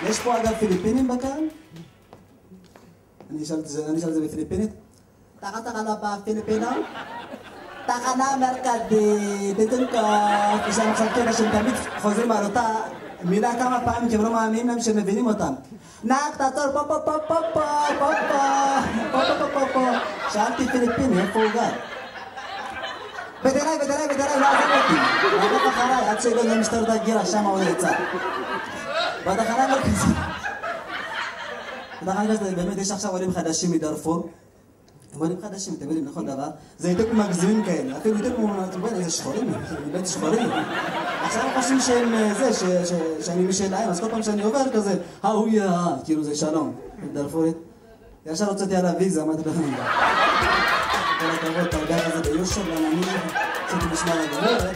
יש פה אגב פיליפינים בקהל? אני אשאל את זה בפיליפינית. תחת בפיליפינה? תחנה מרכזית, דתן כוח, יש להם חלקי שהם תמיד חוזרים על אותה מילה כמה פעמים כי הם לא מאמינים להם שהם מבינים אותם. נק, תעצור, פה פה פה פה פה פה פה פה פה פה. שאלתי פיליפיני, איפה הוא גר? בדריי, לא עזב אותי. לעבוד אחריי, עד שהגענו למשטרת ההגירה, שם הוא יצא. בתחנה המרכזית. בתחנה המרכזית, באמת יש עכשיו עולים חדשים מדארפור. הם עולים חדשים, אתם יודעים, נכון דבר? זה יותר מגזימים כאלה, אפילו יותר כמו, איזה שחורים, באמת שחורים. עכשיו הם חושבים שהם זה, שאני משלהם, אז כל פעם שאני עובר כזה, האויה, כאילו זה שלום, דארפורית. ישר הוצאתי על הוויזה, אמרתי לכם. כל הכבוד, תרגע כזה ביושר, גם אני, עשיתי משמר הגבול,